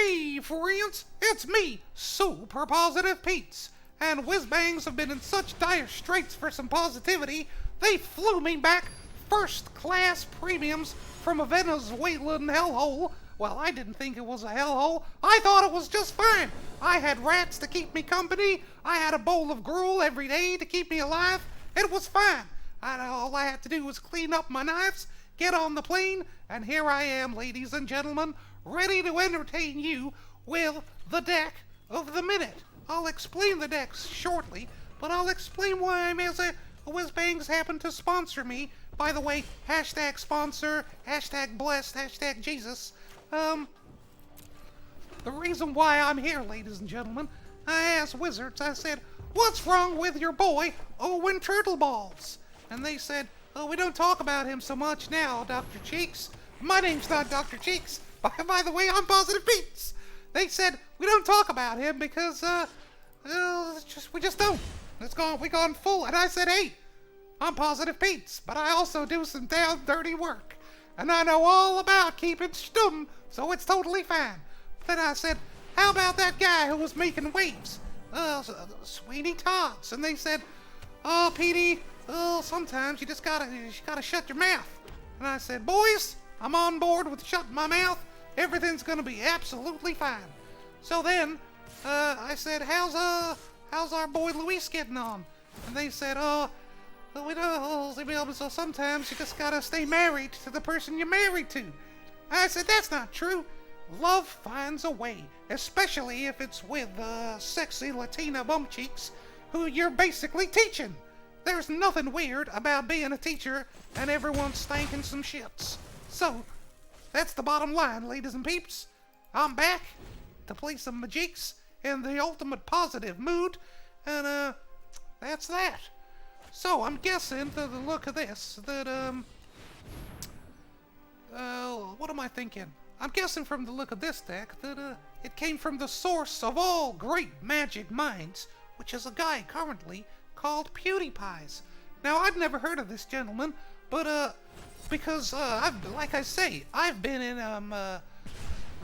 Hey friends, it's me, Super Positive Pete's, and Whizbangs have been in such dire straits for some positivity, they flew me back first-class premiums from a Venezuelan hellhole. Well, I didn't think it was a hellhole. I thought it was just fine. I had rats to keep me company. I had a bowl of gruel every day to keep me alive. It was fine. All I had to do was clean up my knives, get on the plane, and here I am, ladies and gentlemen, ready to entertain you with the deck of the minute. I'll explain the decks shortly, but I'll explain why Whizbangs happened to sponsor me. By the way, hashtag sponsor, hashtag blessed, hashtag Jesus. The reason why I'm here, ladies and gentlemen, I asked Wizards, I said, what's wrong with your boy, Owen Turtleballs? And they said, oh, we don't talk about him so much now, Dr. Cheeks. My name's not Dr. Cheeks. By the way, I'm Positive Pete's. They said, we don't talk about him because, we just don't. We gone full. And I said, hey, I'm Positive Pete's, but I also do some damn dirty work. And I know all about keeping stum, so it's totally fine. Then I said, how about that guy who was making waves? Sweeney Todd's. And they said, oh, Petey, sometimes you gotta shut your mouth. And I said, boys, I'm on board with shutting my mouth. Everything's gonna be absolutely fine. So then, I said, how's our boy Luis getting on? And they said, so sometimes you just gotta stay married to the person you're married to. I said, that's not true. Love finds a way, especially if it's with sexy Latina bum cheeks who you're basically teaching. There's nothing weird about being a teacher and everyone stanking some shits. So, that's the bottom line, ladies and peeps. I'm back to play some Majiks in the ultimate positive mood, and that's that. So, I'm guessing, to the look of this, that, what am I thinking? I'm guessing from the look of this deck that, it came from the source of all great magic minds, which is a guy currently called Pewdiepie. Now, I'd never heard of this gentleman, but, because, like I say, I've been in,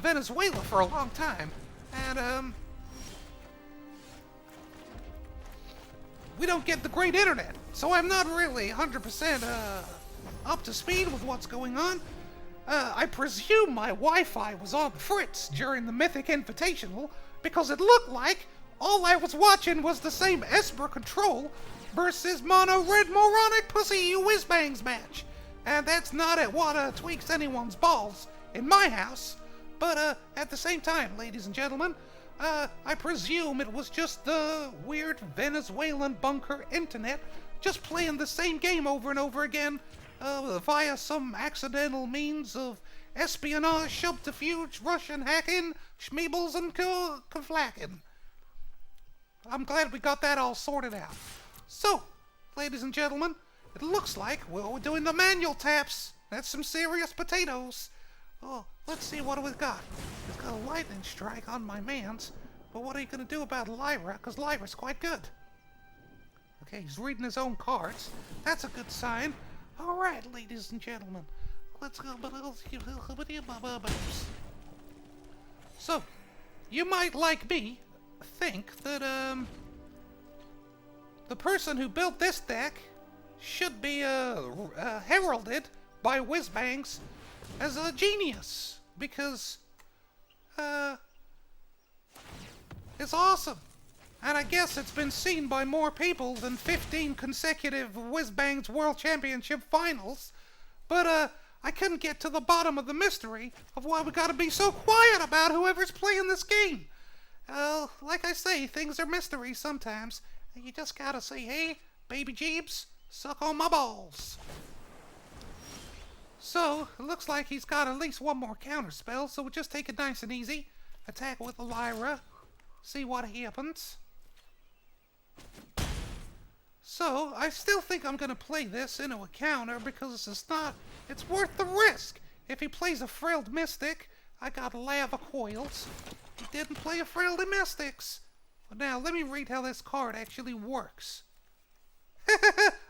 Venezuela for a long time, and, we don't get the great internet, so I'm not really 100%, up to speed with what's going on. I presume my Wi-Fi was on the fritz during the Mythic Invitational, because it looked like all I was watching was the same Esper Control versus Mono Red Moronic Pussy Whizbangs match. And that's not what tweaks anyone's balls in my house. But at the same time, ladies and gentlemen, I presume it was just the weird Venezuelan bunker internet just playing the same game over and over again via some accidental means of espionage, subterfuge, Russian hacking, schmeebles, and kaflacking. I'm glad we got that all sorted out. So, ladies and gentlemen, it looks like we're doing the manual taps. That's some serious potatoes. Oh, let's see what we've got. We've got a lightning strike on my mans, but what are you going to do about Lyra? Because Lyra's quite good. Okay, he's reading his own cards. That's a good sign. All right, ladies and gentlemen, let's go. So, you might, like me, think that, the person who built this deck should be, heralded by Whizbangs as a genius, because, it's awesome. And I guess it's been seen by more people than 15 consecutive Whizbangs World Championship finals. But, I couldn't get to the bottom of the mystery of why we gotta be so quiet about whoever's playing this game. Like I say, things are mysteries sometimes. And you just gotta say, hey, baby Jeeps, suck on my balls. So, it looks like he's got at least one more counter spell, so we'll just take it nice and easy. Attack with the Lyra. See what happens. So, I still think I'm gonna play this into a counter because it's worth the risk. If he plays a Frailed Mystic, I got Lava Coils. He didn't play a Frailty Mystics. But now, let me read how this card actually works.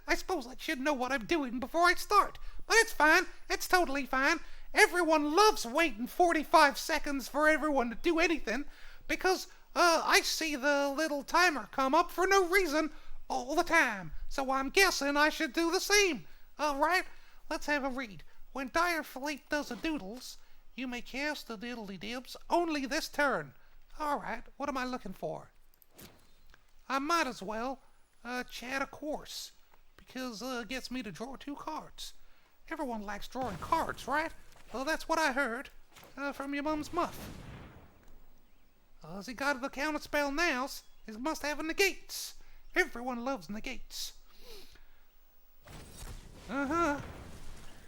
I suppose I should know what I'm doing before I start. But it's fine. It's totally fine. everyone loves waiting 45 seconds for everyone to do anything because I see the little timer come up for no reason all the time. So I'm guessing I should do the same. All right, let's have a read. When Dire Fleet does a doodles, you may cast the diddly dibs only this turn. All right, what am I looking for? I might as well chat a course because it gets me to draw 2 cards. Everyone likes drawing cards, right? Well, that's what I heard from your mum's muff. Has he got the counterspell nows? He must have a negates. Everyone loves negates. Uh-huh.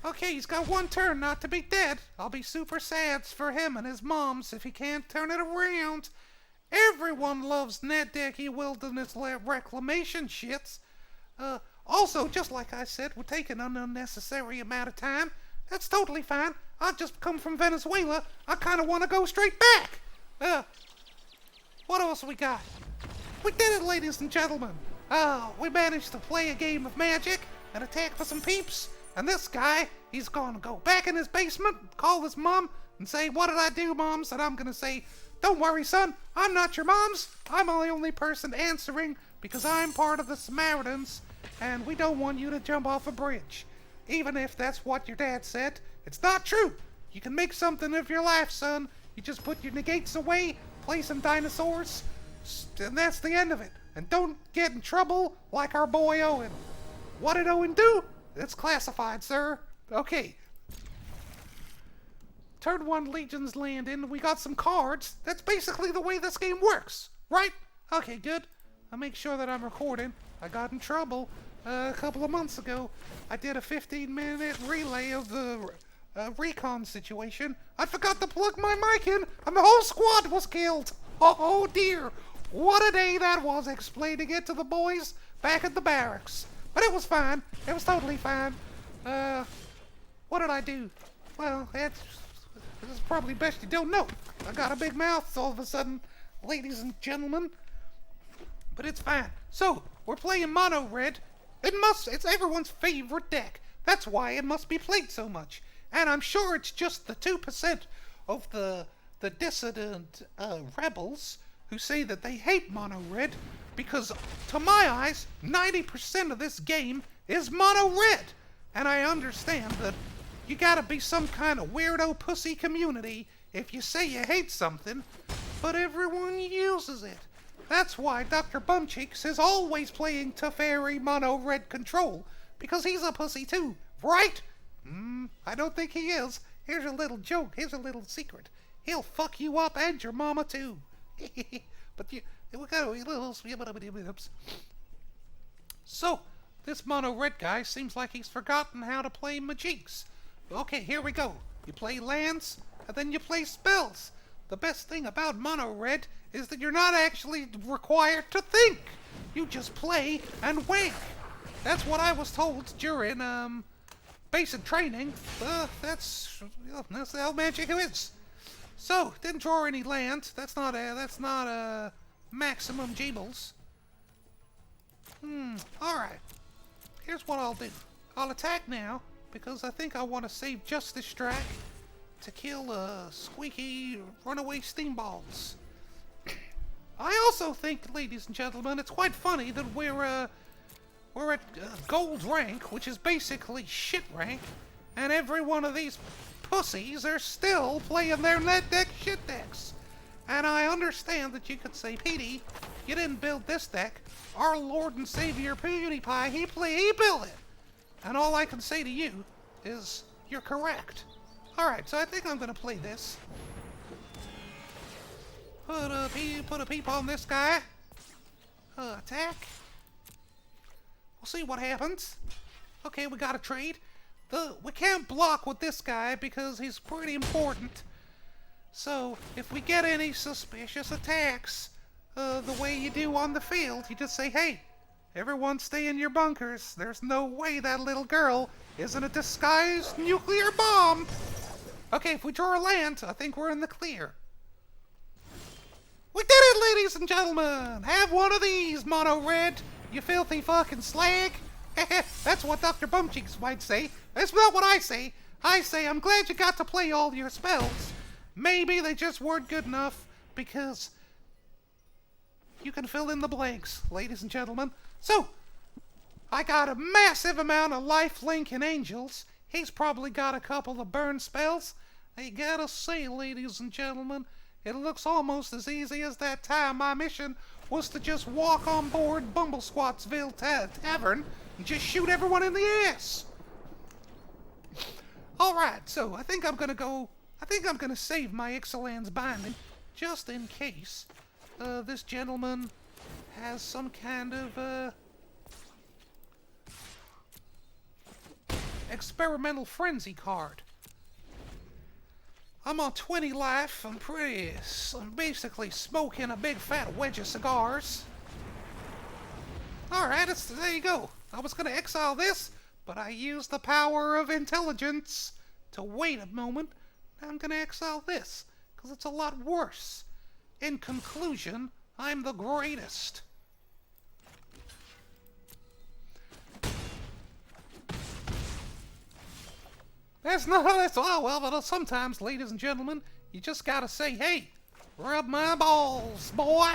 Okay, he's got 1 turn not to be dead. I'll be super sad for him and his moms if he can't turn it around. Everyone loves net decky wilderness reclamation shits. Also, just like I said, we're taking an unnecessary amount of time. That's totally fine. I just come from Venezuela. I kind of want to go straight back. What else we got? We did it, ladies and gentlemen. We managed to play a game of Magic and attack for some peeps. And this guy, he's gonna go back in his basement, call his mom, and say, "What did I do, moms?" And I'm gonna say, "Don't worry, son. I'm not your moms. I'm the only person answering because I'm part of the Samaritans, and we don't want you to jump off a bridge. Even if that's what your dad said, it's not true. You can make something of your life, son. You just put your negates away, play some dinosaurs, and that's the end of it. And don't get in trouble like our boy Owen." What did Owen do? It's classified, sir. Okay. Turn 1 Legion's land in. We got some cards. That's basically the way this game works, right? Okay, good. I'll make sure that I'm recording. I got in trouble a couple of months ago. I did a 15-minute relay of the recon situation. I forgot to plug my mic in, and the whole squad was killed. Oh dear. What a day that was, explaining it to the boys back at the barracks. But it was fine. It was totally fine. What did I do? Well, this is probably best you don't know. I got a big mouth all of a sudden, ladies and gentlemen. But it's fine. So, we're playing mono red. It's everyone's favorite deck. That's why it must be played so much. And I'm sure it's just the 2% of the dissident rebels who say that they hate mono red, because to my eyes, 90% of this game is mono red. And I understand that you gotta be some kind of weirdo pussy community if you say you hate something, but everyone uses it. That's why Dr. Bumcheeks is always playing Teferi mono red control, because he's a pussy too, right? I don't think he is. Here's a little joke, here's a little secret. He'll fuck you up and your mama too. But we got a little. So, this mono red guy seems like he's forgotten how to play Magiques. Okay, here we go. You play lands, and then you play spells. The best thing about mono red is that you're not actually required to think. You just play and wing. That's what I was told during basic training. That's how Magic is. So, didn't draw any land. That's not a maximum Jeebles. Alright. Here's what I'll do. I'll attack now, because I think I want to save Justice Strack to kill squeaky runaway steamballs. I also think, ladies and gentlemen, it's quite funny that we're at gold rank, which is basically shit rank, and every one of these pussies are still playing their net deck shit decks. And I understand that you could say, Petey, you didn't build this deck. Our Lord and Savior Pewdiepie, he built it. And all I can say to you is, you're correct. Alright, so I think I'm gonna play this. Put a peep on this guy. Attack. We'll see what happens. Okay, we got a trade. We can't block with this guy because he's pretty important. So, if we get any suspicious attacks, the way you do on the field, you just say, hey, everyone stay in your bunkers. There's no way that little girl isn't a disguised nuclear bomb. Okay, if we draw a land, I think we're in the clear. We did it, ladies and gentlemen! Have one of these, mono red, you filthy fucking slag. That's what Dr. Bumcheeks might say. That's not what I say. I say I'm glad you got to play all your spells. Maybe they just weren't good enough because you can fill in the blanks, ladies and gentlemen. So, I got a massive amount of lifelink and angels. He's probably got a couple of burn spells. I gotta say, ladies and gentlemen, it looks almost as easy as that time my mission was to just walk on board Bumblesquatsville Tavern and just shoot everyone in the ass. Alright, so I think I'm gonna save my Ixalan's binding just in case this gentleman has some kind of experimental frenzy card. I'm on 20 life. I'm basically smoking a big fat wedge of cigars. Alright, there you go. I was gonna exile this, but I used the power of intelligence to wait a moment. Now I'm gonna exile this, because it's a lot worse. In conclusion, I'm the greatest. But sometimes, ladies and gentlemen, you just gotta say, hey, rub my balls, boy.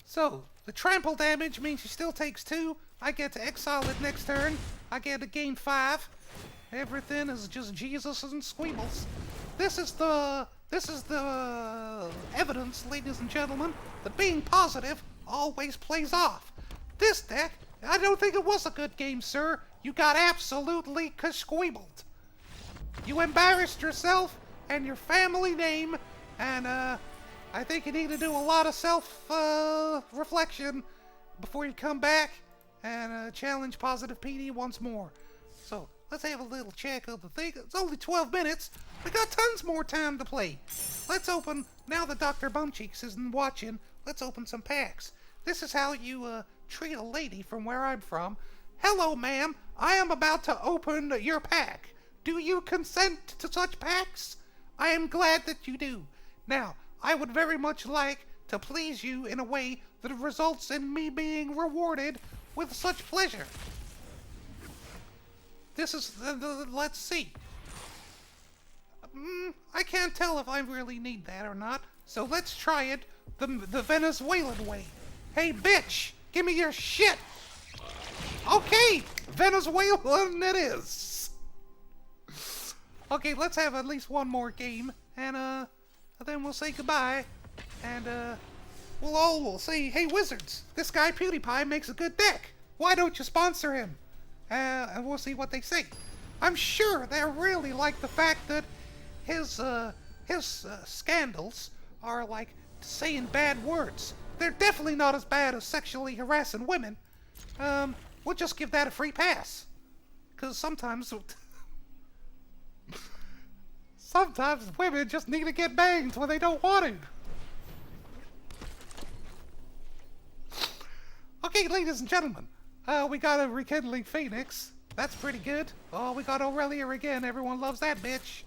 So, the trample damage means she still takes 2. I get to exile it next turn. I get to gain 5. Everything is just Jesus and squeebles. This is the evidence, ladies and gentlemen, that being positive always plays off. This deck, I don't think it was a good game, sir. You got absolutely squeebled. You embarrassed yourself and your family name, and I think you need to do a lot of self-reflection before you come back and challenge Positive PD once more. So, let's have a little check of the thing. It's only 12 minutes. We got tons more time to play. Let's open, now that Dr. Bumcheeks isn't watching, let's open some packs. This is how you treat a lady from where I'm from. Hello, ma'am. I am about to open your pack. Do you consent to such packs? I am glad that you do. Now, I would very much like to please you in a way that results in me being rewarded with such pleasure. This is, let's see. I can't tell if I really need that or not, so let's try it the Venezuelan way. Hey, bitch, give me your shit. Okay, Venezuelan it is. Okay, let's have at least one more game, and then we'll say goodbye, and we'll say, hey, wizards, this guy Pewdiepie makes a good deck. Why don't you sponsor him? And we'll see what they say. I'm sure they really like the fact that his scandals are like saying bad words. They're definitely not as bad as sexually harassing women. We'll just give that a free pass. Because sometimes women just need to get banged when they don't want to. Okay, ladies and gentlemen. We got a Rekindling Phoenix. That's pretty good. Oh, we got Aurelia again. Everyone loves that bitch.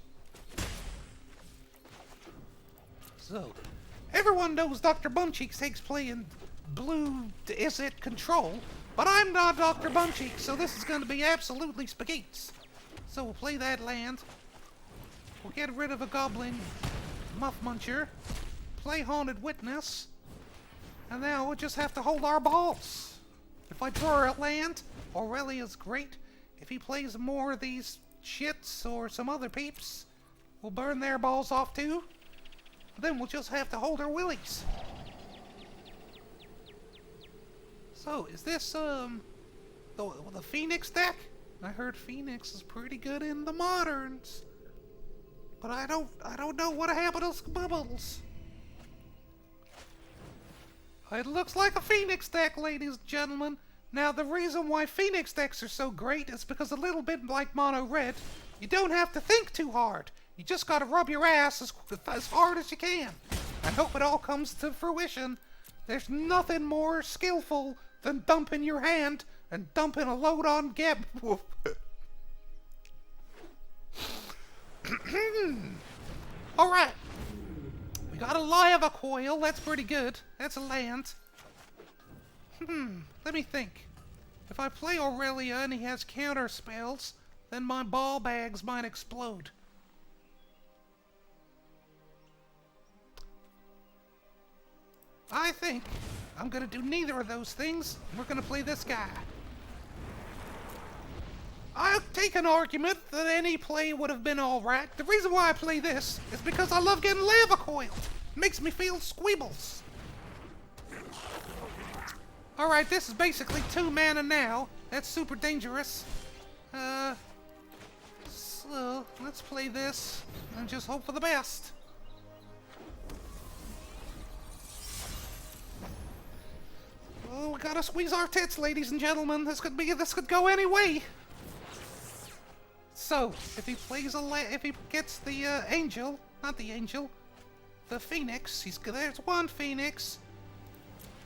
So, everyone knows Dr. Bumcheeks takes play in blue, is it control? But I'm not Dr. Bumcheeks, so this is going to be absolutely spaghetti. So we'll play that land. We'll get rid of a Goblin Muff Muncher. Play Haunted Witness. And now we'll just have to hold our balls. If I draw a land, Aurelia's great. If he plays more of these shits or some other peeps, we'll burn their balls off too. Then we'll just have to hold our willies. So, is this, the Phoenix deck? I heard Phoenix is pretty good in the moderns. But I don't know what happened to Bubbles. It looks like a Phoenix deck, ladies and gentlemen. Now, the reason why Phoenix decks are so great is because a little bit like Mono Red, you don't have to think too hard. You just gotta rub your ass as hard as you can. I hope it all comes to fruition. There's nothing more skillful than dumping your hand and dumping a load on Geb. Alright. We got a Lava Coil. That's pretty good. That's a land. Let me think. If I play Aurelia and he has counter spells, then my ball bags might explode. I think I'm gonna do neither of those things. We're gonna play this guy. I'll take an argument that any play would have been alright. The reason why I play this is because I love getting lava coiled. It makes me feel squeebles. Alright, this is basically 2 mana now. That's super dangerous. So, let's play this and just hope for the best. Oh, we gotta squeeze our tits, ladies and gentlemen. This could go any way. So, if he plays if he gets the angel, not the angel, the phoenix, there's 1 phoenix.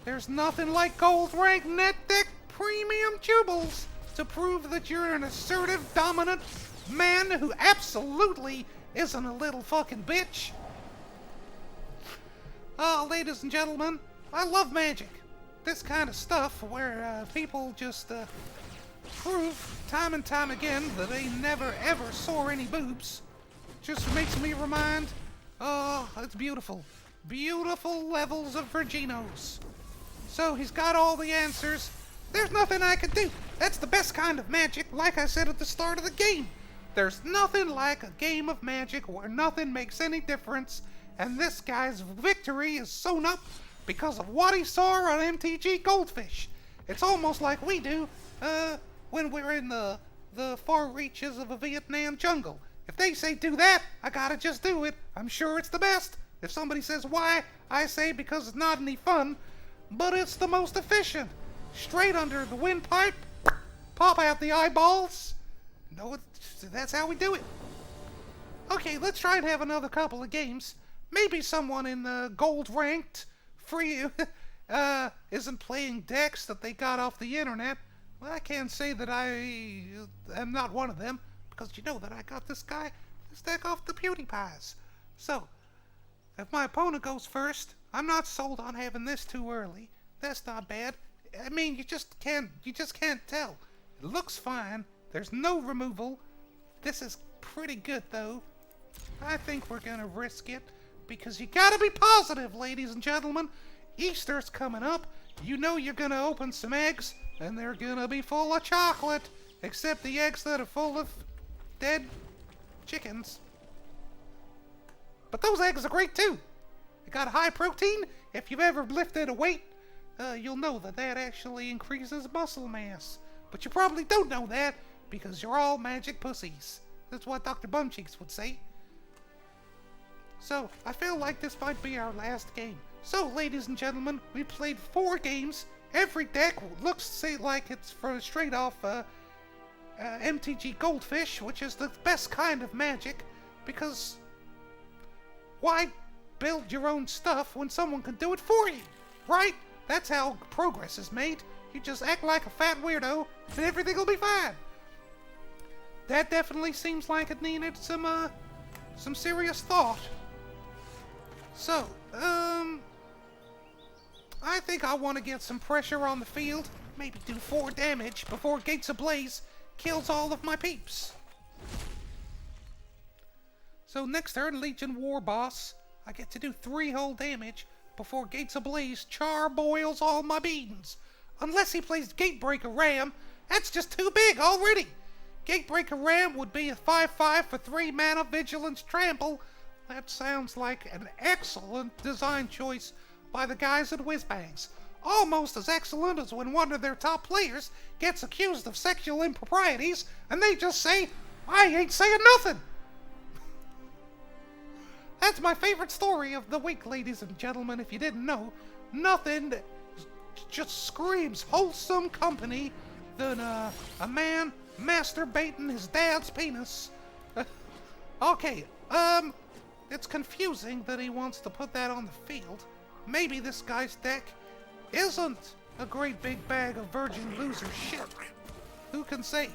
There's nothing like gold rank net deck premium jubals to prove that you're an assertive, dominant man who absolutely isn't a little fucking bitch. Oh, ladies and gentlemen, I love Magic. This kind of stuff where people just prove time and time again that they never ever saw any boobs just makes me remind, oh, it's beautiful. Beautiful levels of Virginos. So he's got all the answers. There's nothing I can do. That's the best kind of Magic, like I said at the start of the game. There's nothing like a game of Magic where nothing makes any difference, and this guy's victory is sewn up because of what he saw on MTG Goldfish. It's almost like we do when we're in the far reaches of a Vietnam jungle. If they say do that, I gotta just do it. I'm sure it's the best. If somebody says why, I say because it's not any fun, but it's the most efficient. Straight under the windpipe, pop out the eyeballs. No, that's how we do it. Okay, let's try and have another couple of games. Maybe someone in the gold ranked free isn't playing decks that they got off the internet. Well, I can't say that I am not one of them, because you know that I got this deck off the Pewdiepies. So, if my opponent goes first, I'm not sold on having this too early. That's not bad. I mean, you just can't tell. It looks fine. There's no removal. This is pretty good, though. I think we're gonna risk it, because you gotta be positive, ladies and gentlemen. Easter's coming up. You know you're gonna open some eggs, and they're gonna be full of chocolate, except the eggs that are full of dead chickens. But those eggs are great, too. They got high protein. If you've ever lifted a weight, you'll know that actually increases muscle mass. But you probably don't know that, because you're all magic pussies. That's what Dr. Bumcheeks would say. So, I feel like this might be our last game. So, ladies and gentlemen, we played 4 games. Every deck looks like it's straight off MTG Goldfish, which is the best kind of Magic, because why build your own stuff when someone can do it for you, right? That's how progress is made. You just act like a fat weirdo, and everything will be fine. That definitely seems like it needed some serious thought. So, I think I want to get some pressure on the field. Maybe do 4 damage before Gates Ablaze kills all of my peeps. So next turn, Legion War Boss, I get to do 3 whole damage before Gates Ablaze char-boils all my beans. Unless he plays Gatebreaker Ram, that's just too big already. Gatebreaker Ram would be a 5/5 for 3 mana Vigilance Trample. That sounds like an excellent design choice by the guys at Whizbangs. Almost as excellent as when one of their top players gets accused of sexual improprieties and they just say, I ain't saying nothing. That's my favorite story of the week, ladies and gentlemen, if you didn't know. Nothing just screams wholesome company than a man masturbating his dad's penis. Okay, it's confusing that he wants to put that on the field. Maybe this guy's deck isn't a great big bag of virgin loser shit. Who can say?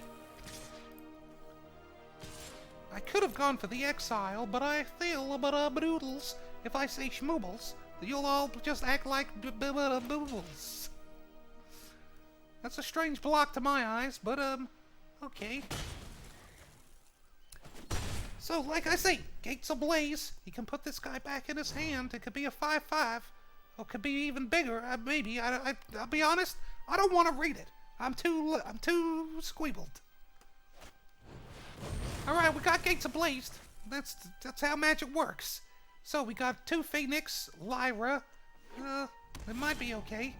I could have gone for the exile, but I feel noodles. If I say schmoobles, you'll all just act like boobles. That's a strange block to my eyes, but, okay. So, like I say, gates ablaze. He can put this guy back in his hand. It could be a 5/5. Or it could be even bigger, maybe. I'll be honest, I don't want to read it. I'm too squeebled. Alright, we got gates ablazed. That's how magic works. So, we got 2 Phoenix, Lyra. It might be okay.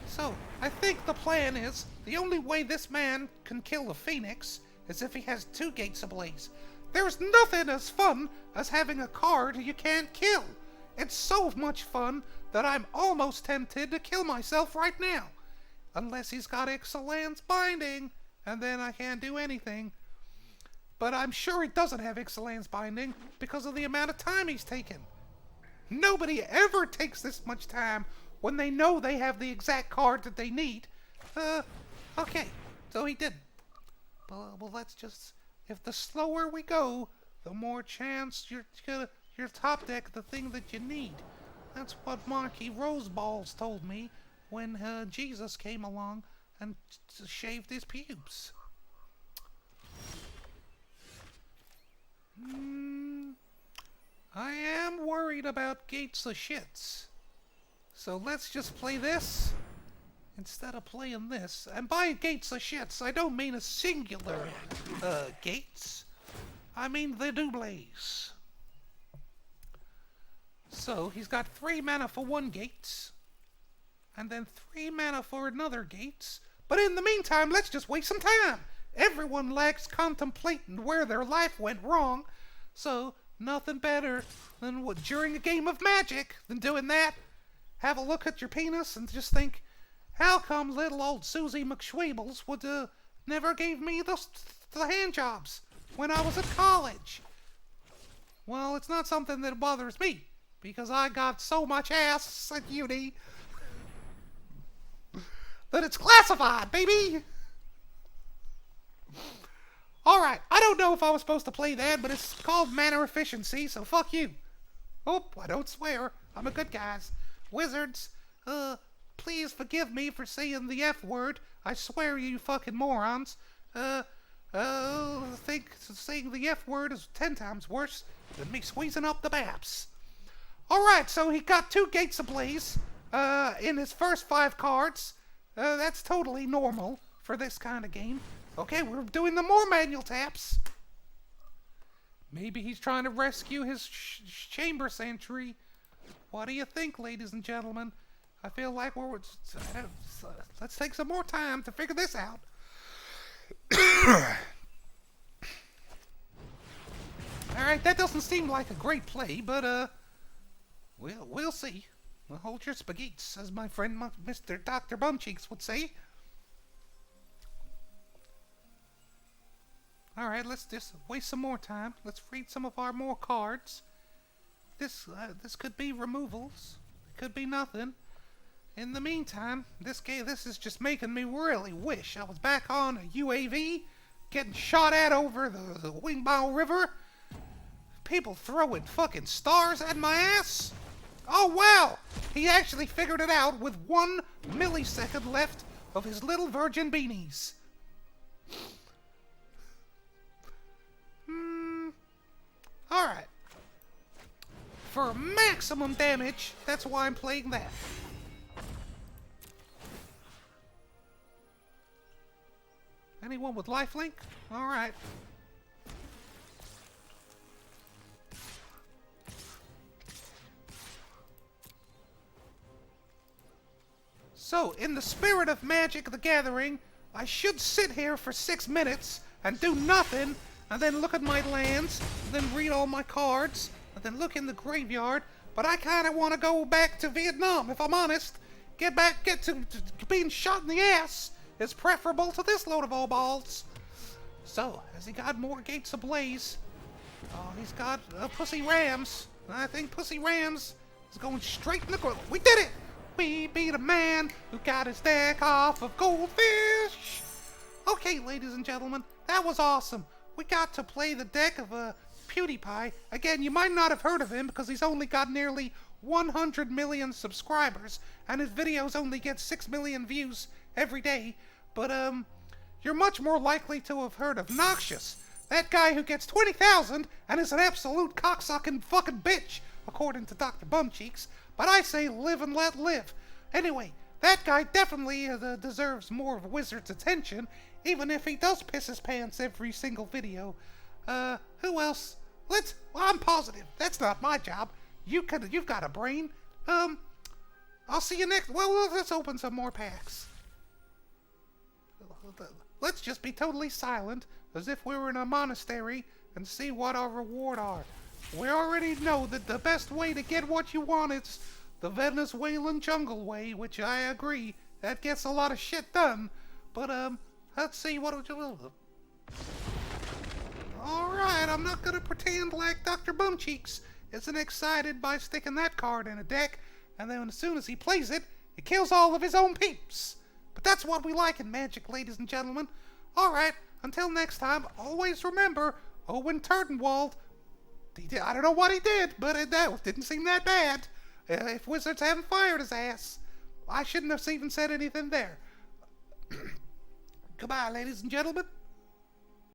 So, I think the plan is, the only way this man can kill the Phoenix is if he has 2 gates ablaze. There's nothing as fun as having a card you can't kill. It's so much fun that I'm almost tempted to kill myself right now. Unless he's got Ixalan's Binding, and then I can't do anything. But I'm sure he doesn't have Ixalan's Binding because of the amount of time he's taken. Nobody ever takes this much time when they know they have the exact card that they need. Okay, so he didn't. Well, that's just... If the slower we go, the more chance your top deck the thing that you need. That's what Marky Roseballs told me when Jesus came along and shaved his pubes. I am worried about gates of shits. So let's just play this instead of playing this. And by gates of shits, I don't mean a singular gates. I mean the doubles. So he's got 3 mana for 1 gates, and then 3 mana for another gates. But in the meantime, let's just waste some time. Everyone likes contemplating where their life went wrong, so nothing better than during a game of Magic than doing that. Have a look at your penis and just think, how come little old Susie McSchweebles would never gave me the hand jobs when I was at college? Well, it's not something that bothers me, because I got so much ass at uni that it's classified, baby! Alright, I don't know if I was supposed to play that, but it's called mana efficiency, so fuck you. Oh, I don't swear. I'm a good guy. Wizards, please forgive me for saying the F word. I swear, you fucking morons. Think saying the F word is 10 times worse than me squeezing up the baps. Alright, so he got 2 gates ablaze in his first 5 cards. That's totally normal for this kind of game. Okay, we're doing the more manual taps. Maybe he's trying to rescue his chamber sentry. What do you think, ladies and gentlemen? I feel like let's take some more time to figure this out. Alright, that doesn't seem like a great play, but we'll see. Well, hold your spaghettis, as my friend Mr. Dr. Bumcheeks would say. Alright, let's just waste some more time. Let's read some of our more cards. This could be removals. It could be nothing. In the meantime, this is just making me really wish I was back on a UAV, getting shot at over the Wingbow River. People throwing fucking stars at my ass. Oh wow! He actually figured it out with 1 millisecond left of his little virgin beanies. Alright. For maximum damage, that's why I'm playing that. Anyone with lifelink? Alright. So, in the spirit of Magic the Gathering, I should sit here for 6 minutes and do nothing, and then look at my lands, and then read all my cards, and then look in the graveyard, but I kind of want to go back to Vietnam, if I'm honest. Get to being shot in the ass is preferable to this load of all balls. So, has he got more gates ablaze? Oh, he's got Pussy Rams. I think Pussy Rams is going straight in the grill. We did it! We beat a man who got his deck off of goldfish! Okay, ladies and gentlemen, that was awesome. We got to play the deck of Pewdiepie. Again, you might not have heard of him because he's only got nearly 100 million subscribers, and his videos only get 6 million views every day. But, you're much more likely to have heard of Noxious, that guy who gets 20,000 and is an absolute cocksucking fucking bitch, according to Dr. Bumcheeks. But I say live and let live. Anyway, that guy definitely deserves more of a wizard's attention, even if he does piss his pants every single video. Who else? Well, I'm positive. That's not my job. You've got a brain. I'll see you next. Well, let's open some more packs. Let's just be totally silent, as if we were in a monastery, and see what our reward are. We already know that the best way to get what you want is the Venezuelan jungle way, which I agree, that gets a lot of shit done. But, let's see what we do. Alright, I'm not gonna pretend like Dr. Bumcheeks isn't excited by sticking that card in a deck, and then as soon as he plays it, it kills all of his own peeps. But that's what we like in Magic, ladies and gentlemen. Alright, until next time, always remember, Owen Turtenwald, I don't know what he did, but it didn't seem that bad. If Wizards haven't fired his ass, I shouldn't have even said anything there. Goodbye, ladies and gentlemen.